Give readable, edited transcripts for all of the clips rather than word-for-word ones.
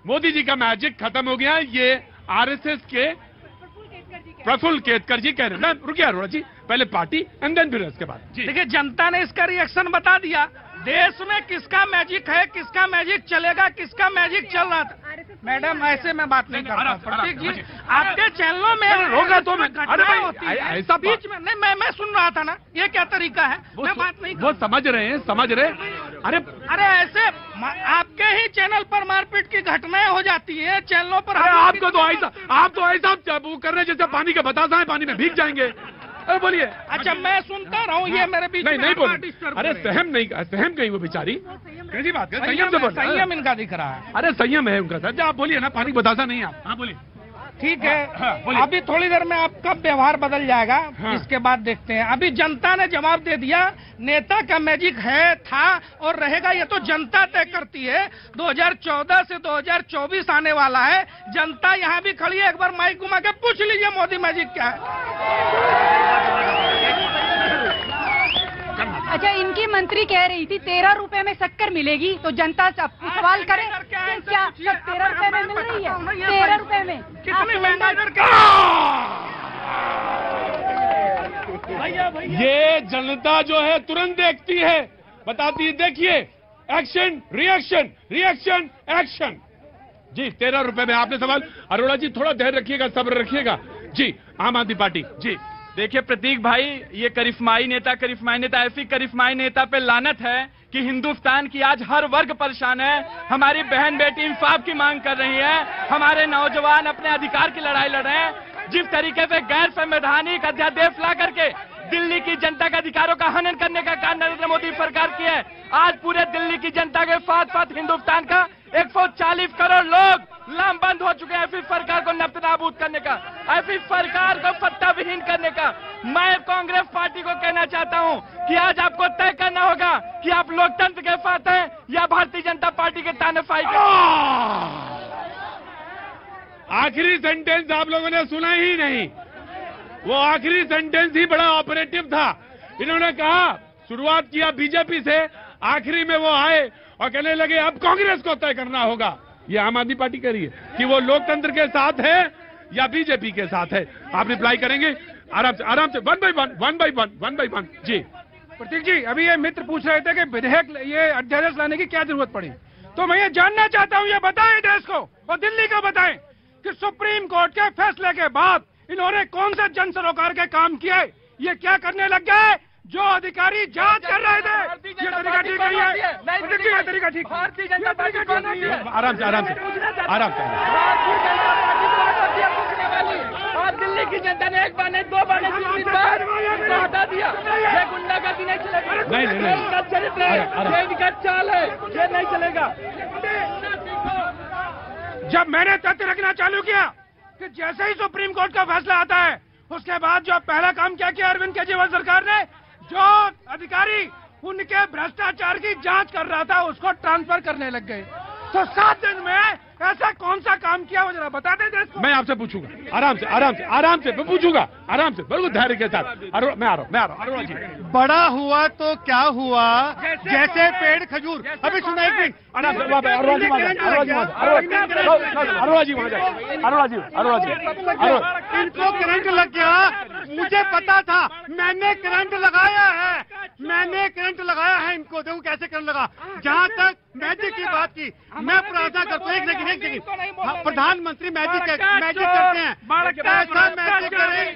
मोदी जी का मैजिक खत्म हो गया। ये आरएसएस के प्रफुल्ल केतकर जी कह रहे हैं। मैं रुकिए अरोड़ा जी, पहले पार्टी एंड देन फिर उसके बाद। देखिए, जनता ने इसका रिएक्शन बता दिया। देश में किसका मैजिक है, किसका मैजिक चलेगा, किसका मैजिक चल रहा था। मैडम, ऐसे में बात नहीं करता। प्रतीक जी, आपके चैनलों में होगा तो मैं ऐसा बीच में नहीं, मैं सुन रहा था ना, ये क्या तरीका है? मैं बात नहीं, वो समझ रहे हैं, समझ रहे। अरे ऐसे आपके ही चैनल पर मारपीट की घटनाएं हो जाती है चैनलों पर। आपको तो ऐसा, आप तो ऐसा वो कर रहे हैं जैसे पानी का बतासा है, पानी में भीग जाएंगे। अरे बोलिए। अच्छा, मैं सुनता रहा हूँ, ये मेरे बीच नहीं बोल। अरे सहम कहीं वो बेचारी कैसी बात है? संयम से बोल। संयम इनका दिख रहा है। अरे संयम है उनका सर। आप बोलिए ना, पानी बतासा नहीं आप। हाँ बोलिए। ठीक है, अभी थोड़ी देर में आपका व्यवहार बदल जाएगा। इसके बाद देखते हैं। अभी जनता ने जवाब दे दिया। नेता का मैजिक है, था और रहेगा, ये तो जनता तय करती है। 2014 से 2024 आने वाला है। जनता यहाँ भी खड़ी है। एक बार माइक घुमा के पूछ लीजिए मोदी मैजिक क्या है। अच्छा, इनकी मंत्री कह रही थी 13 रुपए में शक्कर मिलेगी, तो जनता से सवाल करे क्या 13 रुपए में मिल रही है? 13 रुपए में ये जनता जो है तुरंत देखती है, बताती है। देखिए, एक्शन रिएक्शन, रिएक्शन एक्शन। जी 13 रुपए में आपने सवाल। अरोड़ा जी थोड़ा धैर्य रखिएगा, सब्र रखिएगा। जी आम आदमी पार्टी। जी देखिए प्रतीक भाई, ये करिश्माई नेता ऐसी करिश्माई नेता पे लानत है कि हिंदुस्तान की आज हर वर्ग परेशान है। हमारी बहन बेटी इंसाफ की मांग कर रही है, हमारे नौजवान अपने अधिकार की लड़ाई लड़ रहे हैं। जिस तरीके से गैर संवैधानिक अध्यादेश ला करके दिल्ली की जनता के अधिकारों का हनन करने का काम नरेंद्र मोदी सरकार की है। आज पूरे दिल्ली की जनता के साथ साथ हिंदुस्तान का 140 करोड़ लोग लामबंद हो चुके हैं ऐसी सरकार को नब्द-नाबूद करने का, ऐसी सरकार को सत्ता विहीन करने का। मैं कांग्रेस पार्टी को कहना चाहता हूं कि आज आपको तय करना होगा कि आप लोकतंत्र के साथ हैं या भारतीय जनता पार्टी के तानाशाही के। आखिरी सेंटेंस आप लोगों ने सुना ही नहीं। वो आखिरी सेंटेंस ही बड़ा ऑपरेटिव था। इन्होंने कहा, शुरुआत किया बीजेपी से, आखिरी में वो आए और कहने लगे अब कांग्रेस को तय करना होगा। ये आम आदमी पार्टी कह रही है कि वो लोकतंत्र के साथ है या बीजेपी के साथ है। आप रिप्लाई करेंगे आराम से, वन बाई वन। जी प्रतीक जी, अभी ये मित्र पूछ रहे थे कि विधेयक, ये अध्यादेश लाने की क्या जरूरत पड़ी, तो मैं ये जानना चाहता हूँ, ये बताएं देश को और दिल्ली को बताएं कि सुप्रीम कोर्ट के फैसले के बाद इन्होंने कौन से जन सरोकार के काम किए। ये क्या करने लग गए? जो अधिकारी जांच कर रहे थे, ये तरीका ठीक नहीं है। ये तरीका ठीक, भारतीय जनता पार्टी कौन है? आराम से और दिल्ली की जनता ने एक बार नहीं, दो बार नहीं, 3 बार हटा दिया। ये गुंडागर्दी नहीं चलेगा। नहीं चरित्र है, ये इनका चाल है, ये नहीं चलेगा। जब मैंने तथ्य रखना चालू किया कि जैसे ही सुप्रीम कोर्ट का फैसला आता है, उसके बाद जो पहला काम क्या किया अरविंद केजरीवाल सरकार ने, जो अधिकारी उनके भ्रष्टाचार की जांच कर रहा था उसको ट्रांसफर करने लग गए। तो 7 दिन में ऐसा कौन सा काम किया वो जरा बता दें देश को। मैं आपसे पूछूंगा, आराम से मैं पूछूंगा, आराम से, बिल्कुल धैर्य के साथ। मैं आ रहा हूँ अरोड़ा जी। बड़ा हुआ तो क्या हुआ, जैसे पेड़ खजूर। अभी सुना एक मिनट, अरोड़ा जी वहाँ जाए। इनको करंट लग गया, मुझे पता था, मैंने करंट लगाया है इनको। देखो कैसे करंट लगा। जहाँ तक मैजिक की बात की, मैं प्रार्थना करता हूँ, एक सेकंड प्रधानमंत्री मैजिक करते हैं, ऐसा मैजिक करें।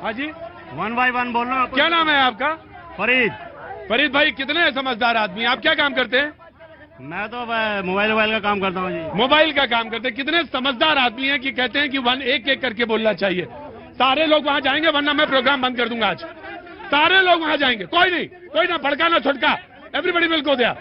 हाँ जी, 1 by 1 बोलना। क्या नाम है आपका? फरीद भाई, कितने समझदार आदमी, आप क्या काम करते हैं? मैं तो मोबाइल का काम करता हूँ जी। मोबाइल का काम करते हैं। कितने समझदार आदमी हैं कि कहते हैं कि एक करके बोलना चाहिए। सारे लोग वहां जाएंगे वरना मैं प्रोग्राम बंद कर दूंगा आज। सारे लोग वहां जाएंगे, कोई ना भड़का ना छुटका। Everybody will go there.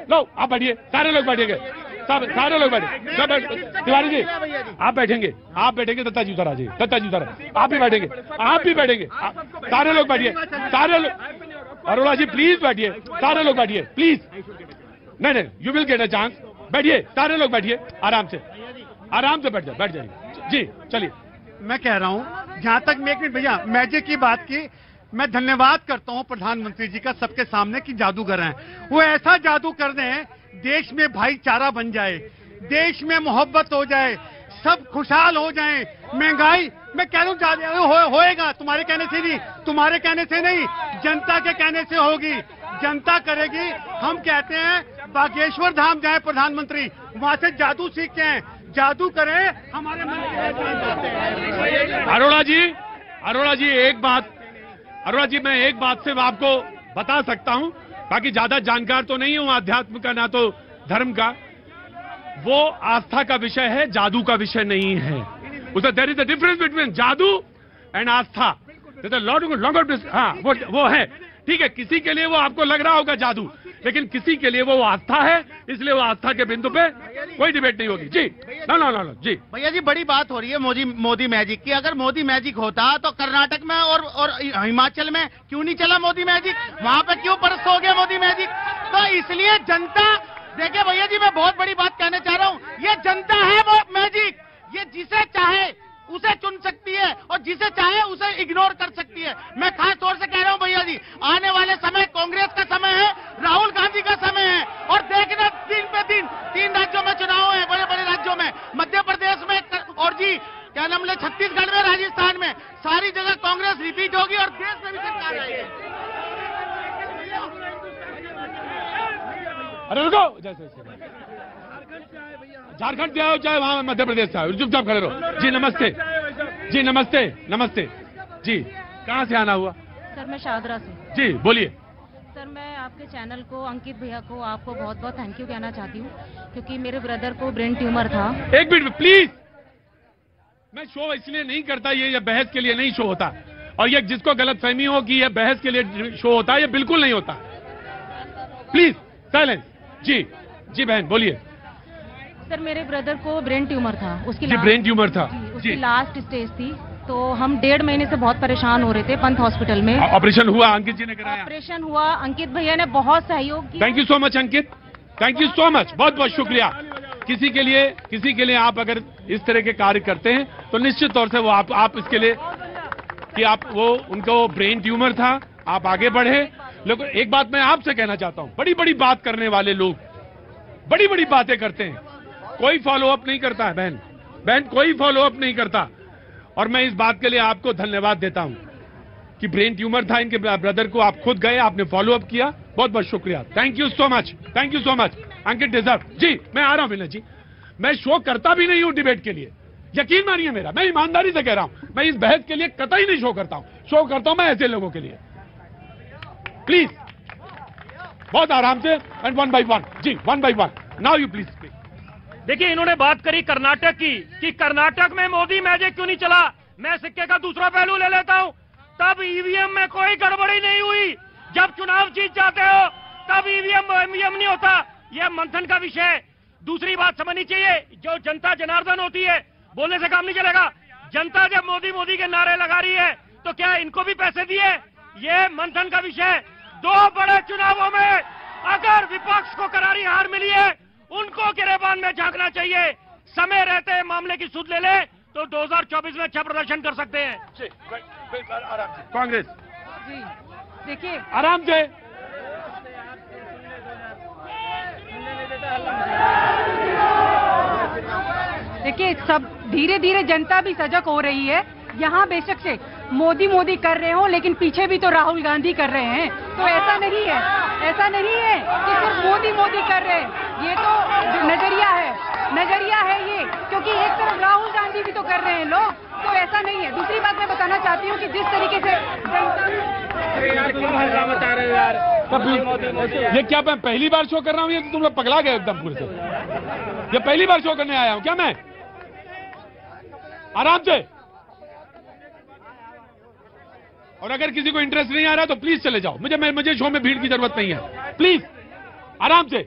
लो आप बैठिए, सारे लोग बैठेंगे, सारे लोग बैठे, सब। तिवारी जी आप बैठेंगे, दत्ता जी उधर आ जाइए, आप भी बैठेंगे, सारे लोग बैठिए, सारे लोग। अरोड़ा जी प्लीज बैठिए, सारे लोग बैठिए प्लीज। नहीं, you will get a chance. बैठिए, सारे लोग बैठिए, आराम से बैठ जाइए। जी चलिए। मैं कह रहा हूँ, जहाँ तक मैं एक मिनट भैया मैजिक की बात की, मैं धन्यवाद करता हूं प्रधानमंत्री जी का सबके सामने कि जादूगर हैं। वो ऐसा जादू कर दें देश में भाईचारा बन जाए, देश में मोहब्बत हो जाए, सब खुशहाल हो जाएं, महंगाई मैं कह रहा हूं होएगा, तुम्हारे कहने से नहीं, तुम्हारे कहने से नहीं, जनता के कहने से होगी, जनता करेगी। हम कहते हैं बागेश्वर धाम जाए प्रधानमंत्री, वहां से जादू सीख के आए, जादू करें हमारे मन में। अरोड़ा जी एक बात, अरोड़ा जी मैं एक बात से आपको बता सकता हूं, बाकी ज्यादा जानकार तो नहीं हूं अध्यात्म का ना तो धर्म का, वो आस्था का विषय है, जादू का विषय नहीं है। उसमें there is a difference between जादू एंड आस्था। हाँ वो है, ठीक है, किसी के लिए वो आपको लग रहा होगा जादू, लेकिन किसी के लिए वो आस्था है, इसलिए वो आस्था के बिंदु पे कोई डिबेट नहीं होगी। जी नो जी भैया जी, बड़ी बात हो रही है मोदी मैजिक की। अगर मोदी मैजिक होता तो कर्नाटक में और हिमाचल में क्यों नहीं चला मोदी मैजिक? वहां पे क्यों परस्त हो गया मोदी मैजिक? तो इसलिए जनता, देखिए भैया जी, मैं बहुत बड़ी बात कहना चाह रहा हूँ, ये जनता है वो मैजिक, ये जिसे चाहे उसे चुन सकती है और जिसे चाहे उसे इग्नोर कर सकती है। मैं खास तौर से कह रहा हूं भैया जी, आने वाले समय कांग्रेस का समय है, राहुल गांधी का समय है, और देखना दिन पे दिन 3 राज्यों में चुनाव है, बड़े बड़े राज्यों में, मध्य प्रदेश में और जी क्या नाम ले, छत्तीसगढ़ में, राजस्थान में, सारी जगह कांग्रेस रिपीट होगी और देश में भी सरकार आएगी। अरे रुको, जैसे झारखंड से आओ चाहे वहां मध्य प्रदेश से आओ, चुपचाप खड़े रहो। जी नमस्ते, जी नमस्ते, नमस्ते जी, कहाँ से आना हुआ? सर मैं शाहदरा से। जी बोलिए। सर मैं आपके चैनल को, अंकित भैया को, आपको बहुत बहुत थैंक यू कहना चाहती हूँ, क्योंकि मेरे ब्रदर को ब्रेन ट्यूमर था। एक मिनट प्लीज, मैं शो इसलिए नहीं करता, ये बहस के लिए नहीं शो होता, और ये जिसको गलतफहमी हो कि ये बहस के लिए शो होता है, ये बिल्कुल नहीं होता। Please silence. जी जी बहन बोलिए। सर मेरे ब्रदर को ब्रेन ट्यूमर था, उसकी ब्रेन ट्यूमर था, उसकी लास्ट स्टेज थी, तो हम 1.5 महीने से बहुत परेशान हो रहे थे। पंत हॉस्पिटल में ऑपरेशन हुआ, अंकित जी ने कराया। ऑपरेशन हुआ, अंकित भैया ने बहुत सहयोग किया। Thank you so much Ankit, thank you so much, बहुत बहुत शुक्रिया। किसी के लिए आप अगर इस तरह के कार्य करते हैं तो निश्चित तौर से वो आप इसके लिए कि आप वो उनको ब्रेन ट्यूमर था, आप आगे बढ़े। लेकिन एक बात मैं आपसे कहना चाहता हूं, बड़ी बड़ी बात करने वाले लोग बड़ी बड़ी बातें करते हैं, कोई फॉलो अप नहीं करता है। बहन कोई फॉलो अप नहीं करता, और मैं इस बात के लिए आपको धन्यवाद देता हूं कि ब्रेन ट्यूमर था इनके ब्रदर को, आप खुद गए, आपने फॉलो अप किया, बहुत बहुत शुक्रिया। Thank you so much, thank you so much Ankit deserve. जी मैं आ रहा हूं विनय जी, मैं शो करता भी नहीं हूं डिबेट के लिए, यकीन मानिए मेरा, मैं ईमानदारी से कह रहा हूं, मैं इस बहस के लिए कतई नहीं शो करता हूं, शो करता हूं मैं ऐसे लोगों के लिए। प्लीज बहुत आराम से एंड 1 by 1। जी 1 by 1 now you please speak. देखिए इन्होंने बात करी कर्नाटक की कि कर्नाटक में मोदी मैजिक क्यों नहीं चला। मैं सिक्के का दूसरा पहलू ले लेता हूं, तब ईवीएम में कोई गड़बड़ी नहीं हुई। जब चुनाव जीत जाते हो तब ईवीएम नहीं होता, यह मंथन का विषय। दूसरी बात समझनी चाहिए, जो जनता जनार्दन होती है, बोलने से काम नहीं चलेगा। जनता जब मोदी मोदी के नारे लगा रही है तो क्या इनको भी पैसे दिए? ये मंथन का विषय। 2 बड़े चुनावों में अगर विपक्ष को करारी हार मिली है, उनको गिरेबान में झांकना चाहिए। समय रहते मामले की सुध ले ले तो 2024 में अच्छा प्रदर्शन कर सकते हैं। कांग्रेस जी देखिए आराम से, देखिए सब धीरे धीरे जनता भी सजग हो रही है। यहाँ बेशक से मोदी कर रहे हो, लेकिन पीछे भी तो राहुल गांधी कर रहे हैं, तो ऐसा नहीं है कि सिर्फ मोदी कर रहे हैं। ये तो नजरिया है ये, क्योंकि एक तरफ राहुल गांधी भी तो कर रहे हैं लोग, तो ऐसा नहीं है। दूसरी बात मैं बताना चाहती हूँ कि जिस तरीके से ये क्या मैं पहली बार शो कर रहा हूँ, ये तुम लोग पगला गए एकदम पूरे से। ये पहली बार शो करने आया हूँ क्या मैं? आराम से, और अगर किसी को इंटरेस्ट नहीं आ रहा तो प्लीज चले जाओ, मुझे शो में भीड़ की जरूरत नहीं है। प्लीज आराम से।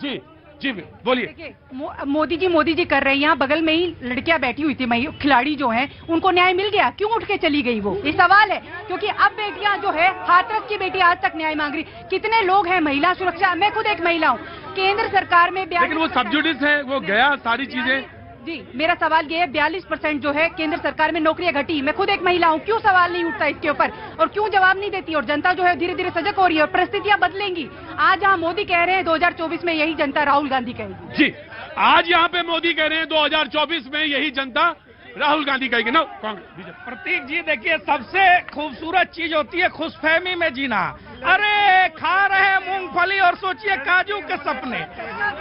जी जी बोलिए। देखिए मोदी जी कर रहे हैं। यहाँ बगल में ही लड़कियां बैठी हुई थी, खिलाड़ी जो हैं, उनको न्याय मिल गया, क्यों उठ के चली गई वो? ये सवाल है, क्योंकि अब बेटियां जो है, हाथरस की बेटी आज तक न्याय मांग रही। कितने लोग हैं महिला सुरक्षा, मैं खुद एक महिला हूँ, केंद्र सरकार में लेकिन वो सब जुडिस है, वो गया, सारी चीजें जी, मेरा सवाल ये है 42% जो है केंद्र सरकार में नौकरियां घटी। मैं खुद एक महिला हूँ, क्यों सवाल नहीं उठता इसके ऊपर और क्यों जवाब नहीं देती? और जनता जो है धीरे धीरे सजग हो रही है और परिस्थितियां बदलेंगी। आज जहाँ मोदी कह रहे हैं 2024 में यही जनता राहुल गांधी कहेगी। जी, आज यहाँ पे मोदी कह रहे हैं 2024 में यही जनता राहुल गांधी कहेगी ना कांग्रेस। प्रतीक जी देखिए, सबसे खूबसूरत चीज होती है खुशफहमी में जीना। अरे खा रहे मूंगफली और सोचिए काजू के सपने।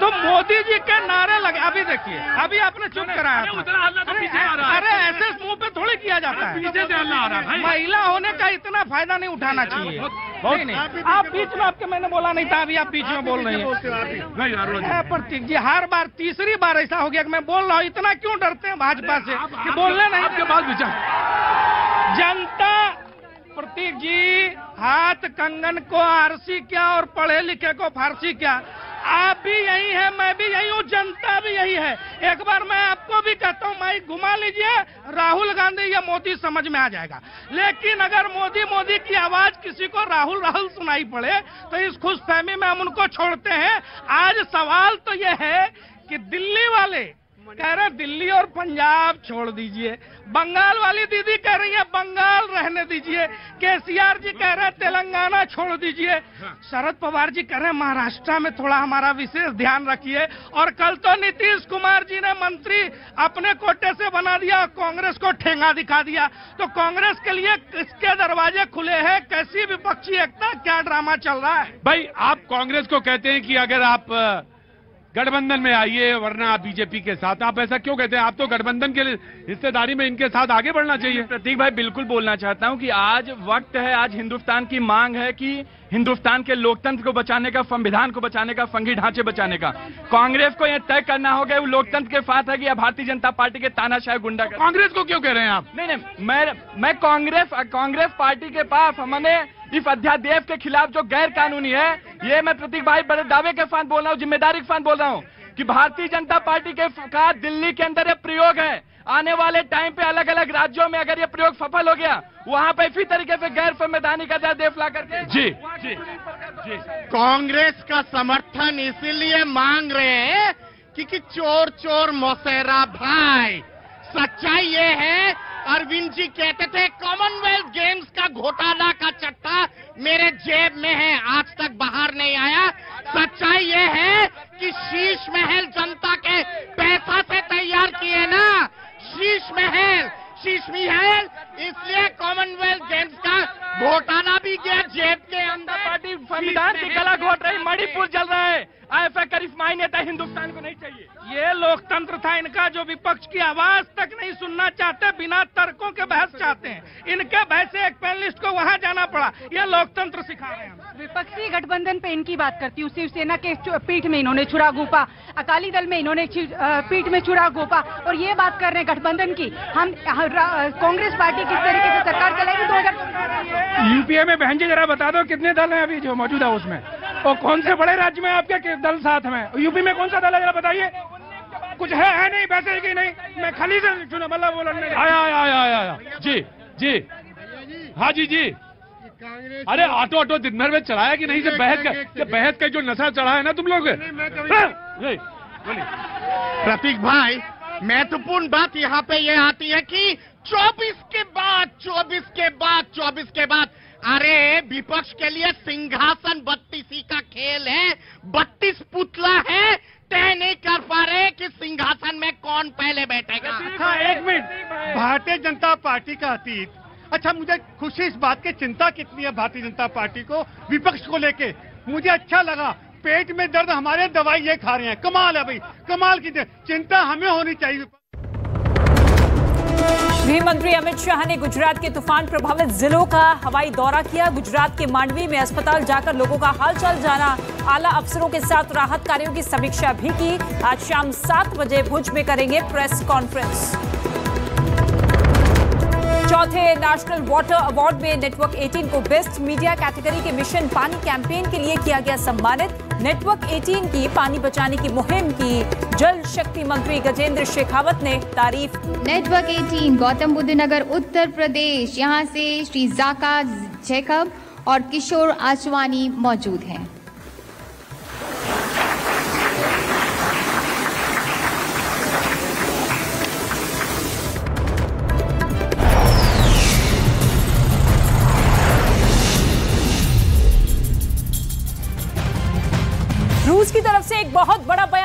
तो मोदी जी के नारे लगे। अभी देखिए, अभी आपने चुप कराया था। उतना हल्ला तो पीछे आ रहा है। अरे ऐसे मुंह पे थोड़ी किया जाता है। पीछे से हल्ला आ रहा है। महिला होने का इतना फायदा नहीं उठाना चाहिए। नहीं, आप बीच में, आपके मैंने बोला नहीं था, अभी आप बीच में बोल रहे हैं। प्रतीक जी, हर बार तीसरी बार ऐसा हो गया कि मैं बोल रहा हूँ। इतना क्यों डरते हैं भाजपा से कि बोलने नहीं? आपके बात विचार जनता, प्रतीक जी, हाथ कंगन को आरसी क्या और पढ़े लिखे को फारसी क्या। आप भी यही है, मैं भी यही हूँ, जनता भी यही है। एक बार मैं आपको भी कहता हूँ, माइक घुमा लीजिए, राहुल गांधी या मोदी समझ में आ जाएगा। लेकिन अगर मोदी मोदी की आवाज किसी को राहुल राहुल सुनाई पड़े तो इस खुशफहमी में हम उनको छोड़ते हैं। आज सवाल तो ये है कि दिल्ली वाले कह रहे दिल्ली और पंजाब छोड़ दीजिए, बंगाल वाली दीदी कह रही है बंगाल रहने दीजिए, केसीआर जी कह रहे हैं तेलंगाना छोड़ दीजिए, शरद पवार जी कह रहे हैं महाराष्ट्र में थोड़ा हमारा विशेष ध्यान रखिए। और कल तो नीतीश कुमार जी ने मंत्री अपने कोटे से बना दिया, कांग्रेस को ठेंगा दिखा दिया। तो कांग्रेस के लिए किसके दरवाजे खुले हैं? कैसी विपक्षी एकता, क्या ड्रामा चल रहा है? भाई, आप कांग्रेस को कहते हैं कि अगर आप गठबंधन में आइए वरना आप बीजेपी के साथ। आप ऐसा क्यों कहते हैं? आप तो गठबंधन के हिस्सेदारी में इनके साथ आगे बढ़ना चाहिए। प्रतीक भाई, बिल्कुल बोलना चाहता हूं कि आज वक्त है, आज हिंदुस्तान की मांग है कि हिंदुस्तान के लोकतंत्र को बचाने का, संविधान को बचाने का, संघीय ढांचे बचाने का कांग्रेस को यह तय करना होगा वो लोकतंत्र के साथ है कि भारतीय जनता पार्टी के तानाशाह गुंडा। कांग्रेस को क्यों कह रहे हैं आप? नहीं, मैं कांग्रेस पार्टी के पास हमने इस अध्यादेश के खिलाफ जो गैर कानूनी है, ये मैं प्रतीक भाई बड़े दावे के साथ बोल रहा हूँ, जिम्मेदारी के साथ बोल रहा हूँ कि भारतीय जनता पार्टी के का दिल्ली के अंदर ये प्रयोग है। आने वाले टाइम पे अलग अलग राज्यों में अगर ये प्रयोग सफल हो गया, वहाँ पे इसी तरीके से गैर संवैधानिक अध्यादेश ला करके जी कांग्रेस का समर्थन इसीलिए मांग रहे हैं क्योंकि चोर चोर मौसेरा भाई। सच्चाई ये है, अरविंद जी कहते थे कॉमनवेल्थ गेम्स का घोटाला का चट्टा मेरे जेब में है, आज तक बाहर नहीं आया। सच्चाई ये है कि शीश महल जनता के पैसा से तैयार किए ना, शीश महल, इसलिए कॉमनवेल्थ गेम्स का घोटाला भी गया जेब के अंदर। पार्टी संविधान की गला घोट रही, मणिपुर जल रहा है। ऐसा करिश्माई नेता हिंदुस्तान को नहीं चाहिए। ये लोकतंत्र था इनका, जो विपक्ष की आवाज तक नहीं सुनना चाहते, बिना तर्कों के बहस चाहते हैं। इनके बहस से एक पैनलिस्ट को वहां जाना पड़ा। ये लोकतंत्र सिखा रहे हैं। विपक्षी गठबंधन पे इनकी बात करती हूँ। शिवसेना के पीठ में इन्होंने छुरा घोंपा, अकाली दल में इन्होंने पीठ में छुरा घोंपा, और ये बात कर रहे हैं गठबंधन की। हम कांग्रेस पार्टी किस तरीके से सरकार चलाएगी 2024? यूपीए में बहन जी जरा बता दो कितने दल हैं अभी जो मौजूदा उसमें, और कौन से बड़े राज्य में आपके दल साथ में? यूपी में कौन सा दल है जरा बताइए। कुछ है नहीं, वैसे कि नहीं? मैं खाली से सुना मतलब बोलने आया जी हाँ जी। अरे ऑटो दिन भर में चलाया कि नहीं? से बहस का जो नशा चढ़ा है ना तुम लोग। प्रतीक भाई, महत्वपूर्ण बात यहाँ पे ये आती है कि 24 के बाद अरे विपक्ष के लिए सिंहासन 32 का खेल है, 32 पुतला है, तय नहीं कर पा रहे कि सिंहासन में कौन पहले बैठेगा। अच्छा एक मिनट, भारतीय जनता पार्टी का अतीत। अच्छा, मुझे खुशी इस बात की, चिंता कितनी है भारतीय जनता पार्टी को विपक्ष को लेके। मुझे अच्छा लगा, पेट में दर्द हमारे दवाई ये खा रहे हैं। कमाल है भाई, कमाल की चिंता हमें होनी चाहिए। गृह मंत्री अमित शाह ने गुजरात के तूफान प्रभावित जिलों का हवाई दौरा किया। गुजरात के मांडवी में अस्पताल जाकर लोगों का हालचाल जाना, आला अफसरों के साथ राहत कार्यों की समीक्षा भी की। आज शाम 7 बजे भुज में करेंगे प्रेस कॉन्फ्रेंस। चौथे नेशनल वाटर अवार्ड में नेटवर्क 18 को बेस्ट मीडिया कैटेगरी के मिशन पानी कैंपेन के लिए किया गया सम्मानित। नेटवर्क 18 की पानी बचाने की मुहिम की जल शक्ति मंत्री गजेंद्र शेखावत ने तारीफ। नेटवर्क 18 गौतम बुद्ध नगर उत्तर प्रदेश, यहां से श्री जाका जैकब और किशोर आसवानी मौजूद हैं। रूस की तरफ से एक बहुत बड़ा बयान